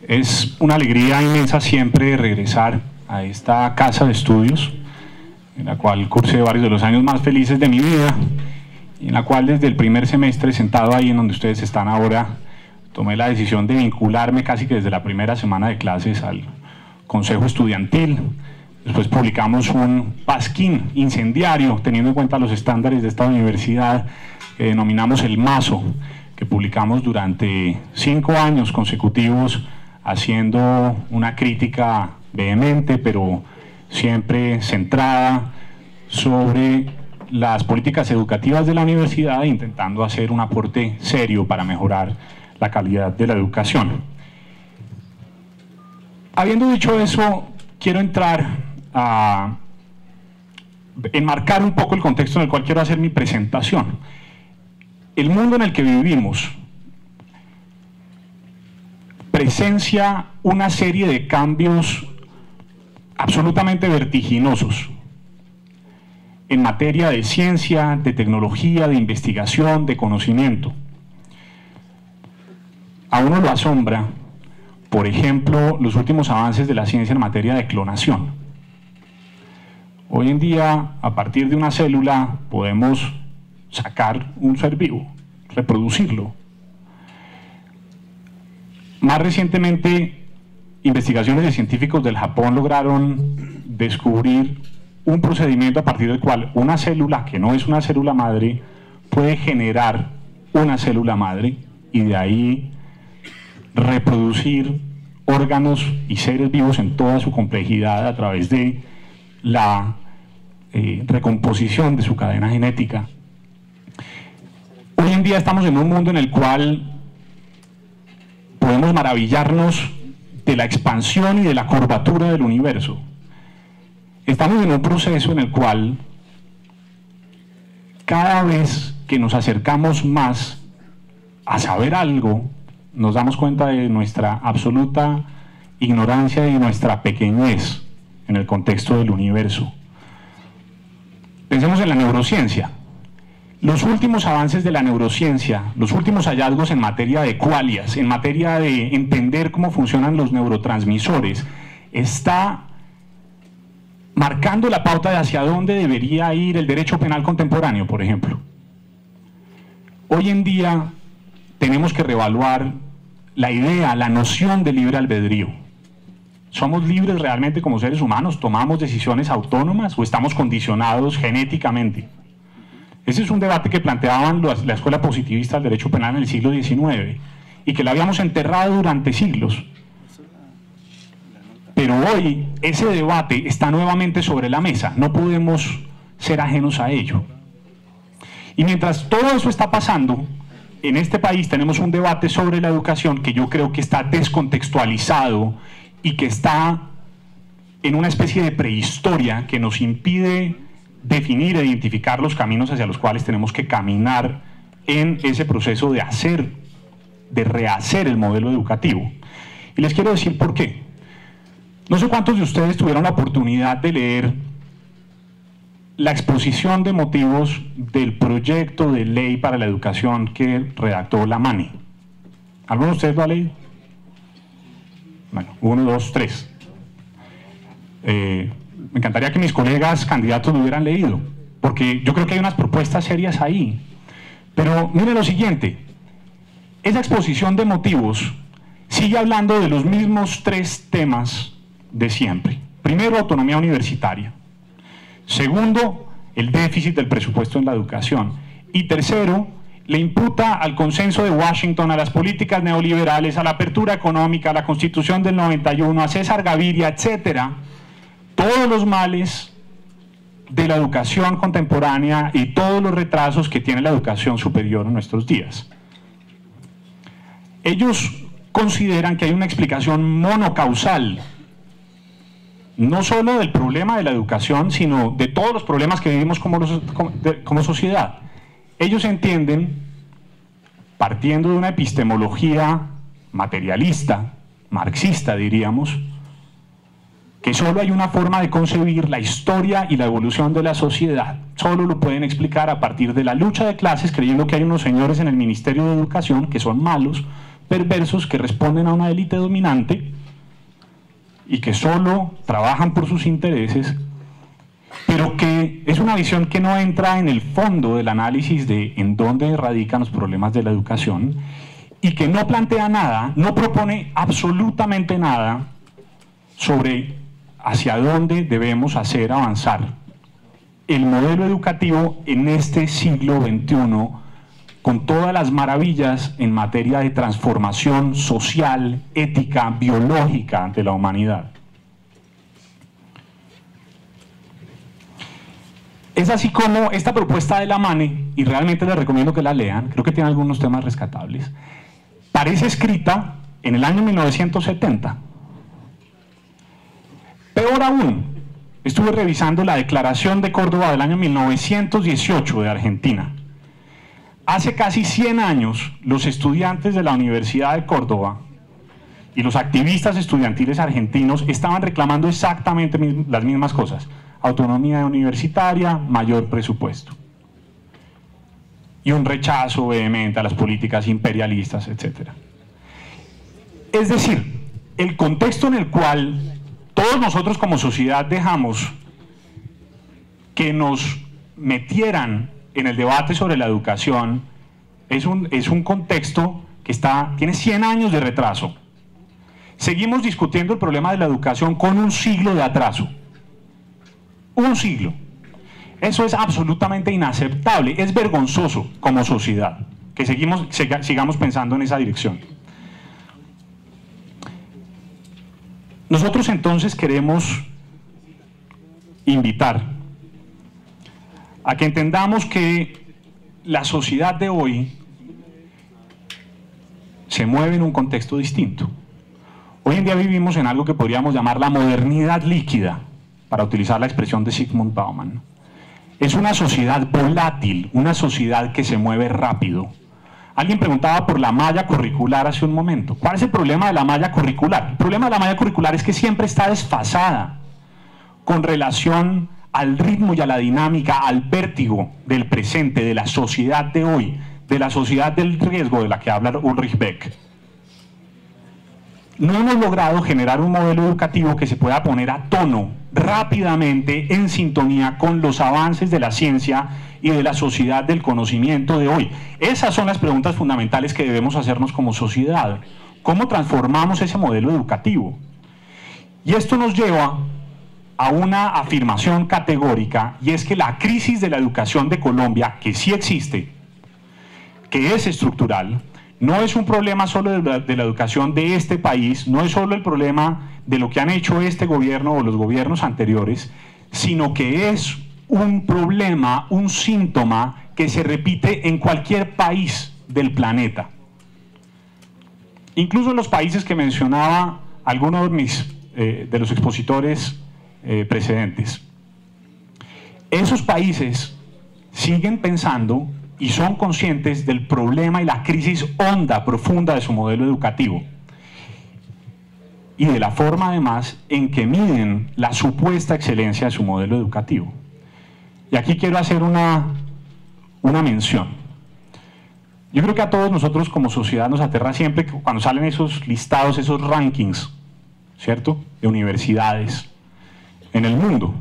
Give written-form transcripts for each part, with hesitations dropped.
Es una alegría inmensa siempre regresar a esta casa de estudios, en la cual cursé varios de los años más felices de mi vida, y en la cual desde el primer semestre, sentado ahí en donde ustedes están ahora, tomé la decisión de vincularme casi que desde la primera semana de clases al Consejo Estudiantil. Después publicamos un pasquín incendiario, teniendo en cuenta los estándares de esta universidad, que denominamos el Mazo, que publicamos durante 5 años consecutivos, haciendo una crítica vehemente, pero siempre centrada sobre las políticas educativas de la universidad e intentando hacer un aporte serio para mejorar la calidad de la educación. Habiendo dicho eso, quiero entrar a enmarcar un poco el contexto en el cual quiero hacer mi presentación. El mundo en el que vivimos presencia una serie de cambios absolutamente vertiginosos en materia de ciencia, de tecnología, de investigación, de conocimiento. A uno lo asombra, por ejemplo, los últimos avances de la ciencia en materia de clonación. Hoy en día, a partir de una célula, podemos sacar un ser vivo, reproducirlo. Más recientemente, investigaciones de científicos del Japón lograron descubrir un procedimiento a partir del cual una célula, que no es una célula madre, puede generar una célula madre y de ahí reproducir órganos y seres vivos en toda su complejidad a través de la recomposición de su cadena genética. Hoy en día estamos en un mundo en el cual podemos maravillarnos de la expansión y de la curvatura del universo. Estamos en un proceso en el cual cada vez que nos acercamos más a saber algo, nos damos cuenta de nuestra absoluta ignorancia y nuestra pequeñez en el contexto del universo. Pensemos en la neurociencia. Los últimos avances de la neurociencia, los últimos hallazgos en materia de qualias, en materia de entender cómo funcionan los neurotransmisores, está marcando la pauta de hacia dónde debería ir el derecho penal contemporáneo, por ejemplo. Hoy en día tenemos que reevaluar la idea, la noción de libre albedrío. ¿Somos libres realmente como seres humanos? ¿Tomamos decisiones autónomas o estamos condicionados genéticamente? Ese es un debate que planteaban la escuela positivista del derecho penal en el siglo XIX y que la habíamos enterrado durante siglos. Pero hoy ese debate está nuevamente sobre la mesa, no podemos ser ajenos a ello. Y mientras todo eso está pasando, en este país tenemos un debate sobre la educación que yo creo que está descontextualizado y que está en una especie de prehistoria que nos impide definir e identificar los caminos hacia los cuales tenemos que caminar en ese proceso de rehacer el modelo educativo. Y les quiero decir por qué. No sé cuántos de ustedes tuvieron la oportunidad de leer la exposición de motivos del proyecto de ley para la educación que redactó la Mani. ¿Alguno de ustedes lo ha leído? Bueno, 1, 2, 3. Me encantaría que mis colegas candidatos lo hubieran leído, porque yo creo que hay unas propuestas serias ahí. Pero mire lo siguiente, esa exposición de motivos sigue hablando de los mismos 3 temas de siempre. Primero, autonomía universitaria. Segundo, el déficit del presupuesto en la educación. Y tercero, le imputa al consenso de Washington, a las políticas neoliberales, a la apertura económica, a la Constitución del 91, a César Gaviria, etcétera, todos los males de la educación contemporánea y todos los retrasos que tiene la educación superior en nuestros días. Ellos consideran que hay una explicación monocausal, no solo del problema de la educación, sino de todos los problemas que vivimos como sociedad. Ellos entienden, partiendo de una epistemología materialista, marxista diríamos, que solo hay una forma de concebir la historia y la evolución de la sociedad. Solo lo pueden explicar a partir de la lucha de clases, creyendo que hay unos señores en el Ministerio de Educación que son malos perversos que responden a una élite dominante y que solo trabajan por sus intereses, pero que es una visión que no entra en el fondo del análisis de en dónde radican los problemas de la educación y que no plantea nada, no propone absolutamente nada sobre hacia dónde debemos hacer avanzar el modelo educativo en este siglo XXI, con todas las maravillas en materia de transformación social, ética, biológica de la humanidad. Es así como esta propuesta de la MANE, y realmente les recomiendo que la lean, creo que tiene algunos temas rescatables, parece escrita en el año 1970. Peor aún, estuve revisando la Declaración de Córdoba del año 1918 de Argentina. Hace casi 100 años, los estudiantes de la Universidad de Córdoba y los activistas estudiantiles argentinos estaban reclamando exactamente las mismas cosas: autonomía universitaria, mayor presupuesto y un rechazo vehemente a las políticas imperialistas, etc. Es decir, el contexto en el cual todos nosotros como sociedad dejamos que nos metieran en el debate sobre la educación es un contexto que tiene 100 años de retraso. Seguimos discutiendo el problema de la educación con un siglo de atraso. Un siglo. Eso es absolutamente inaceptable, es vergonzoso como sociedad que sigamos pensando en esa dirección. Nosotros entonces queremos invitar a que entendamos que la sociedad de hoy se mueve en un contexto distinto. Hoy en día vivimos en algo que podríamos llamar la modernidad líquida, para utilizar la expresión de Zygmunt Bauman. Es una sociedad volátil, una sociedad que se mueve rápido. Alguien preguntaba por la malla curricular hace un momento. ¿Cuál es el problema de la malla curricular? El problema de la malla curricular es que siempre está desfasada con relación al ritmo y a la dinámica, al vértigo del presente, de la sociedad de hoy, de la sociedad del riesgo de la que habla Ulrich Beck. No hemos logrado generar un modelo educativo que se pueda poner a tono rápidamente en sintonía con los avances de la ciencia y de la sociedad del conocimiento de hoy. Esas son las preguntas fundamentales que debemos hacernos como sociedad. ¿Cómo transformamos ese modelo educativo? Y esto nos lleva a una afirmación categórica, y es que la crisis de la educación de Colombia, que sí existe, que es estructural, no es un problema solo de la educación de este país, no es solo el problema de lo que han hecho este gobierno o los gobiernos anteriores, sino que es un problema, un síntoma que se repite en cualquier país del planeta. Incluso en los países que mencionaba algunos de los expositores precedentes. Esos países siguen pensando y son conscientes del problema y la crisis honda, profunda de su modelo educativo y de la forma además en que miden la supuesta excelencia de su modelo educativo. Y aquí quiero hacer una mención. Yo creo que a todos nosotros como sociedad nos aterra siempre cuando salen esos listados, esos rankings, ¿cierto?, de universidades en el mundo.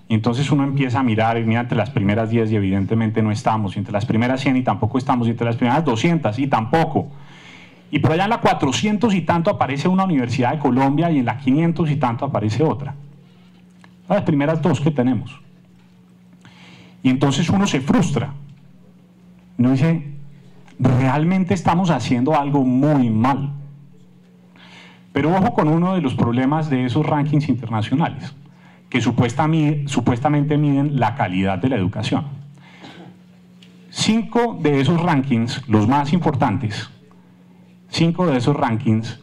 Y entonces uno empieza a mirar, y mira, entre las primeras 10 y evidentemente no estamos, y entre las primeras 100 y tampoco estamos, y entre las primeras 200 y tampoco. Y por allá en la 400 y tanto aparece una universidad de Colombia y en la 500 y tanto aparece otra. Las primeras dos que tenemos. Y entonces uno se frustra. Uno dice, realmente estamos haciendo algo muy mal. Pero ojo con uno de los problemas de esos rankings internacionales, que supuestamente miden la calidad de la educación. 5 de esos rankings, los más importantes, 5 de esos rankings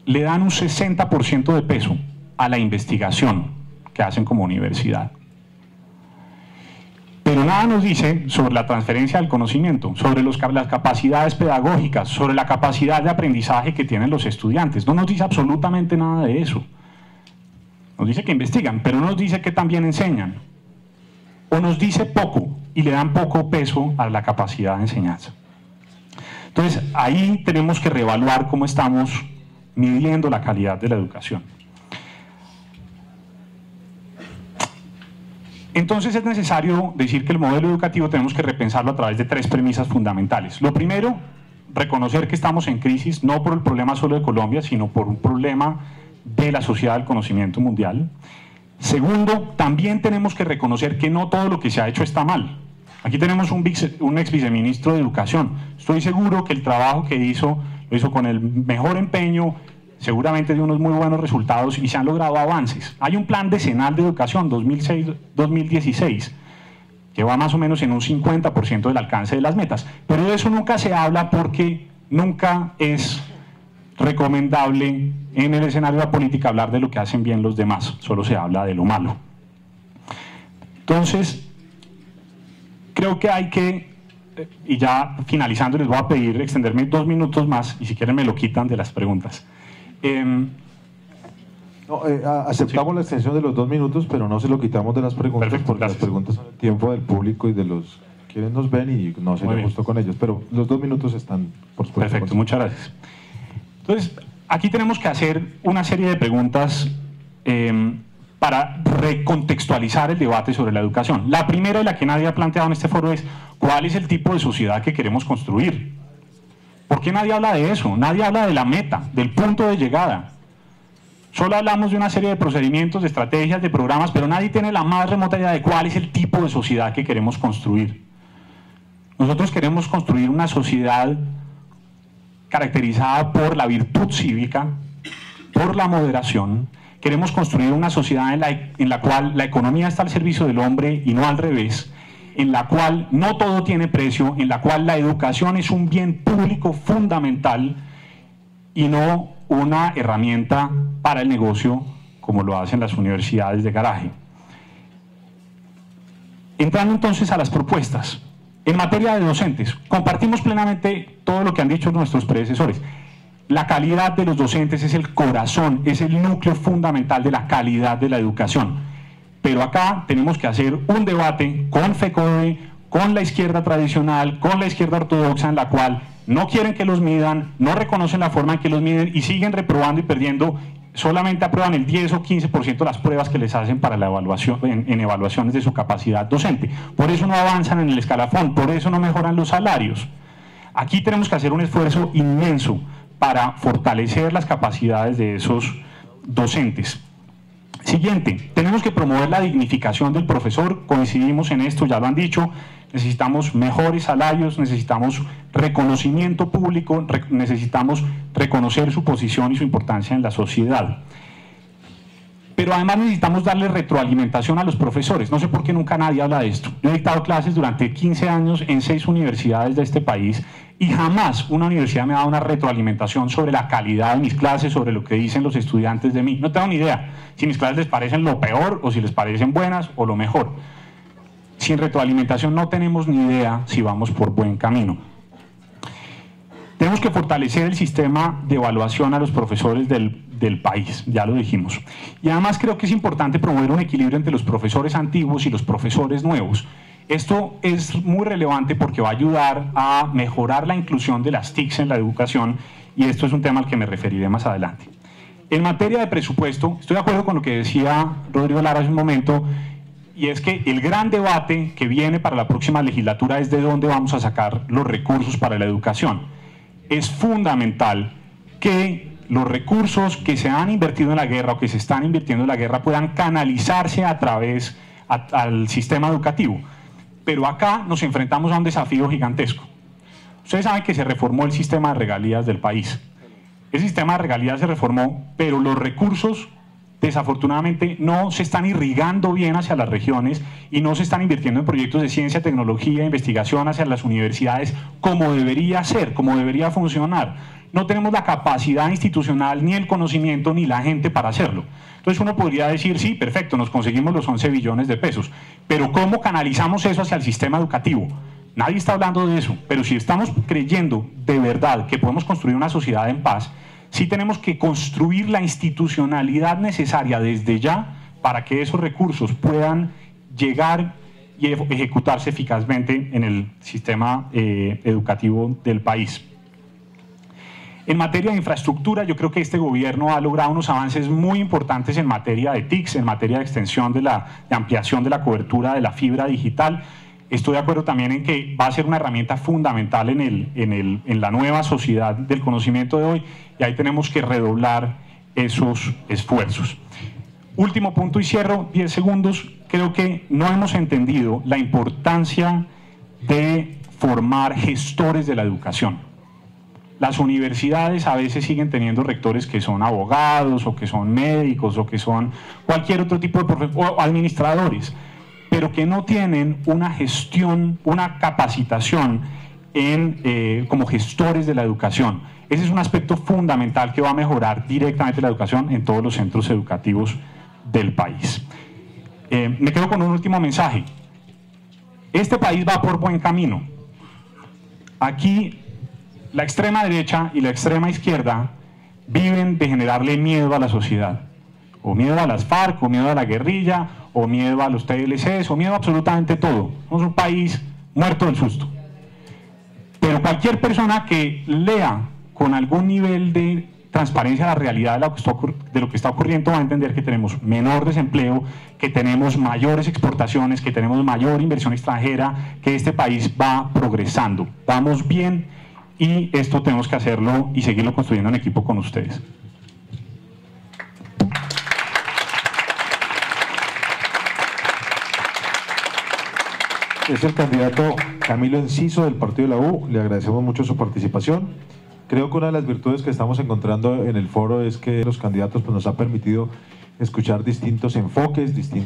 le dan un 60% de peso a la investigación que hacen como universidad. Pero nada nos dice sobre la transferencia del conocimiento, sobre las capacidades pedagógicas, sobre la capacidad de aprendizaje que tienen los estudiantes. No nos dice absolutamente nada de eso. Nos dice que investigan, pero no nos dice que también enseñan. O nos dice poco y le dan poco peso a la capacidad de enseñanza. Entonces, ahí tenemos que reevaluar cómo estamos midiendo la calidad de la educación. Entonces es necesario decir que el modelo educativo tenemos que repensarlo a través de 3 premisas fundamentales. Lo primero, reconocer que estamos en crisis, no por el problema solo de Colombia, sino por un problema de la sociedad del conocimiento mundial. Segundo, también tenemos que reconocer que no todo lo que se ha hecho está mal. Aquí tenemos un ex viceministro de Educación. Estoy seguro que el trabajo que hizo, lo hizo con el mejor empeño, seguramente de unos muy buenos resultados y se han logrado avances. Hay un plan decenal de educación 2006-2016 que va más o menos en un 50% del alcance de las metas, pero de eso nunca se habla porque nunca es recomendable en el escenario de la política hablar de lo que hacen bien los demás, solo se habla de lo malo. Entonces, creo que hay que, y ya finalizando les voy a pedir extenderme 2 minutos más y si quieren me lo quitan de las preguntas. Aceptamos la extensión de los 2 minutos, pero no se lo quitamos de las preguntas. Perfecto, porque gracias. las preguntas son el tiempo del público y de los quienes nos ven y no sería justo con ellos, pero los 2 minutos están por supuesto. Perfecto, muchas gracias. Entonces, aquí tenemos que hacer una serie de preguntas para recontextualizar el debate sobre la educación. La primera y la que nadie ha planteado en este foro es ¿cuál es el tipo de sociedad que queremos construir? ¿Por qué nadie habla de eso? Nadie habla de la meta, del punto de llegada. Solo hablamos de una serie de procedimientos, de estrategias, de programas, pero nadie tiene la más remota idea de cuál es el tipo de sociedad que queremos construir. Nosotros queremos construir una sociedad caracterizada por la virtud cívica, por la moderación. Queremos construir una sociedad en la cual la economía está al servicio del hombre y no al revés, en la cual no todo tiene precio, en la cual la educación es un bien público fundamental y no una herramienta para el negocio como lo hacen las universidades de garaje. Entrando entonces a las propuestas. En materia de docentes, compartimos plenamente todo lo que han dicho nuestros predecesores. La calidad de los docentes es el corazón, es el núcleo fundamental de la calidad de la educación. Pero acá tenemos que hacer un debate con FECODE, con la izquierda tradicional, con la izquierda ortodoxa, en la cual no quieren que los midan, no reconocen la forma en que los miden y siguen reprobando y perdiendo. Solamente aprueban el 10 o 15% de las pruebas que les hacen para la evaluación, en evaluaciones de su capacidad docente. Por eso no avanzan en el escalafón, por eso no mejoran los salarios. Aquí tenemos que hacer un esfuerzo inmenso para fortalecer las capacidades de esos docentes. Siguiente, tenemos que promover la dignificación del profesor, coincidimos en esto, ya lo han dicho, necesitamos mejores salarios, necesitamos reconocimiento público, necesitamos reconocer su posición y su importancia en la sociedad. Pero además necesitamos darle retroalimentación a los profesores, no sé por qué nunca nadie habla de esto. Yo he dictado clases durante 15 años en 6 universidades de este país y jamás una universidad me ha dado una retroalimentación sobre la calidad de mis clases, sobre lo que dicen los estudiantes de mí. No tengo ni idea si mis clases les parecen lo peor o si les parecen buenas o lo mejor. Sin retroalimentación no tenemos ni idea si vamos por buen camino. Tenemos que fortalecer el sistema de evaluación a los profesores del país, ya lo dijimos. Y además creo que es importante promover un equilibrio entre los profesores antiguos y los profesores nuevos. Esto es muy relevante porque va a ayudar a mejorar la inclusión de las TICs en la educación y esto es un tema al que me referiré más adelante. En materia de presupuesto, estoy de acuerdo con lo que decía Rodrigo Lara hace un momento, y es que el gran debate que viene para la próxima legislatura es de dónde vamos a sacar los recursos para la educación. Es fundamental que los recursos que se han invertido en la guerra o que se están invirtiendo en la guerra puedan canalizarse a través al sistema educativo. Pero acá nos enfrentamos a un desafío gigantesco. Ustedes saben que se reformó el sistema de regalías del país. El sistema de regalías se reformó, pero los recursos desafortunadamente no se están irrigando bien hacia las regiones y no se están invirtiendo en proyectos de ciencia, tecnología, investigación hacia las universidades como debería ser, como debería funcionar. No tenemos la capacidad institucional, ni el conocimiento, ni la gente para hacerlo. Entonces uno podría decir, sí, perfecto, nos conseguimos los 11 billones de pesos, pero ¿cómo canalizamos eso hacia el sistema educativo? Nadie está hablando de eso, pero si estamos creyendo de verdad que podemos construir una sociedad en paz, sí tenemos que construir la institucionalidad necesaria desde ya para que esos recursos puedan llegar y ejecutarse eficazmente en el sistema educativo del país. En materia de infraestructura, yo creo que este gobierno ha logrado unos avances muy importantes en materia de TICs, en materia de extensión de ampliación de la cobertura de la fibra digital. Estoy de acuerdo también en que va a ser una herramienta fundamental en la nueva sociedad del conocimiento de hoy, y ahí tenemos que redoblar esos esfuerzos. Último punto y cierro, 10 segundos. Creo que no hemos entendido la importancia de formar gestores de la educación. Las universidades a veces siguen teniendo rectores que son abogados o que son médicos o que son cualquier otro tipo de o administradores, pero que no tienen una gestión, una capacitación como gestores de la educación. Ese es un aspecto fundamental que va a mejorar directamente la educación en todos los centros educativos del país. Me quedo con un último mensaje. Este país va por buen camino. Aquí la extrema derecha y la extrema izquierda viven de generarle miedo a la sociedad, o miedo a las FARC, o miedo a la guerrilla, o miedo a los TLCs, o miedo a absolutamente todo. Somos un país muerto del susto. Pero cualquier persona que lea con algún nivel de transparencia la realidad de lo que está ocurriendo va a entender que tenemos menor desempleo, que tenemos mayores exportaciones, que tenemos mayor inversión extranjera, que este país va progresando. Vamos bien. Y esto tenemos que hacerlo y seguirlo construyendo en equipo con ustedes. Es el candidato Camilo Enciso del partido de la U. Le agradecemos mucho su participación. Creo que una de las virtudes que estamos encontrando en el foro es que los candidatos nos ha permitido escuchar distintos enfoques, desde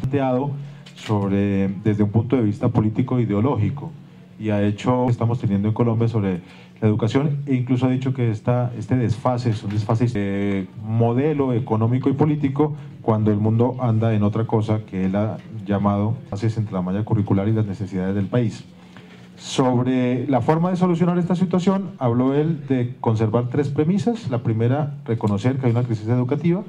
un punto de vista político e ideológico. Y ha hecho que estamos teniendo en Colombia sobre la educación, e incluso ha dicho que este desfase es un desfase modelo económico y político, cuando el mundo anda en otra cosa que él ha llamado desfases entre la malla curricular y las necesidades del país. Sobre la forma de solucionar esta situación, habló él de conservar 3 premisas. La primera, reconocer que hay una crisis educativa.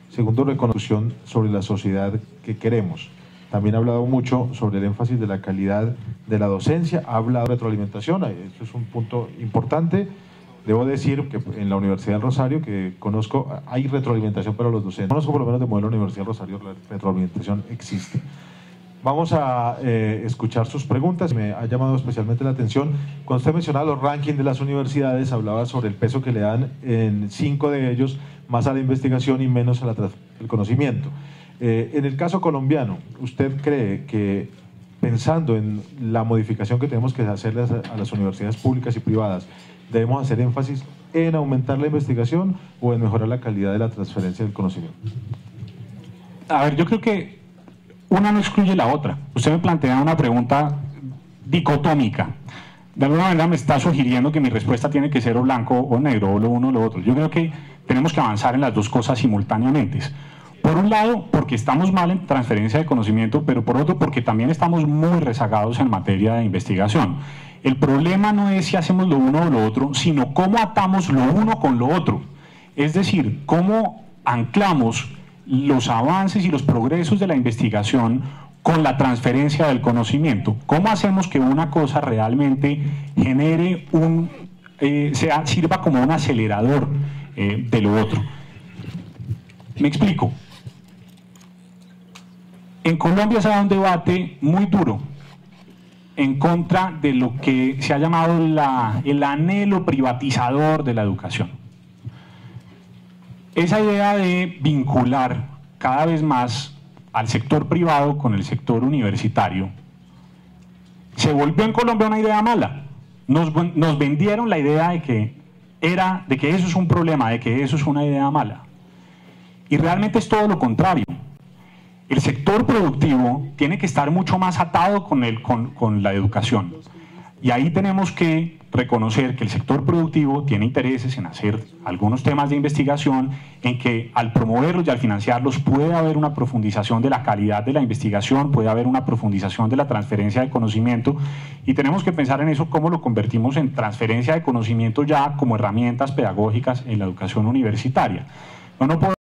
Segundo, reconocer sobre la sociedad que queremos. También ha hablado mucho sobre el énfasis de la calidad de la docencia, ha hablado de retroalimentación, esto es un punto importante. Debo decir que en la Universidad del Rosario, que conozco, hay retroalimentación para los docentes. Conozco por lo menos de modelo Universidad del Rosario, la retroalimentación existe. Vamos a escuchar sus preguntas. Me ha llamado especialmente la atención, cuando usted mencionaba los rankings de las universidades, hablaba sobre el peso que le dan en 5 de ellos, más a la investigación y menos al conocimiento. En el caso colombiano, ¿usted cree que, pensando en la modificación que tenemos que hacerle a las universidades públicas y privadas, debemos hacer énfasis en aumentar la investigación o en mejorar la calidad de la transferencia del conocimiento? A ver, yo creo que una no excluye la otra. Usted me plantea una pregunta dicotómica. De alguna manera me está sugiriendo que mi respuesta tiene que ser o blanco o negro, o lo uno o lo otro. Yo creo que tenemos que avanzar en las dos cosas simultáneamente. Por un lado, porque estamos mal en transferencia de conocimiento, pero por otro, porque también estamos muy rezagados en materia de investigación. El problema no es si hacemos lo uno o lo otro, sino cómo atamos lo uno con lo otro. Es decir, cómo anclamos los avances y los progresos de la investigación con la transferencia del conocimiento. ¿Cómo hacemos que una cosa realmente genere sirva como un acelerador de lo otro? Me explico. En Colombia se da un debate muy duro en contra de lo que se ha llamado el anhelo privatizador de la educación. Esa idea de vincular cada vez más al sector privado con el sector universitario se volvió en Colombia una idea mala. Nos vendieron la idea de que eso es un problema, de que eso es una idea mala. Y realmente es todo lo contrario. El sector productivo tiene que estar mucho más atado con la educación. Y ahí tenemos que reconocer que el sector productivo tiene intereses en hacer algunos temas de investigación, en que al promoverlos y al financiarlos puede haber una profundización de la calidad de la investigación, puede haber una profundización de la transferencia de conocimiento, y tenemos que pensar en eso, cómo lo convertimos en transferencia de conocimiento ya como herramientas pedagógicas en la educación universitaria. No podemos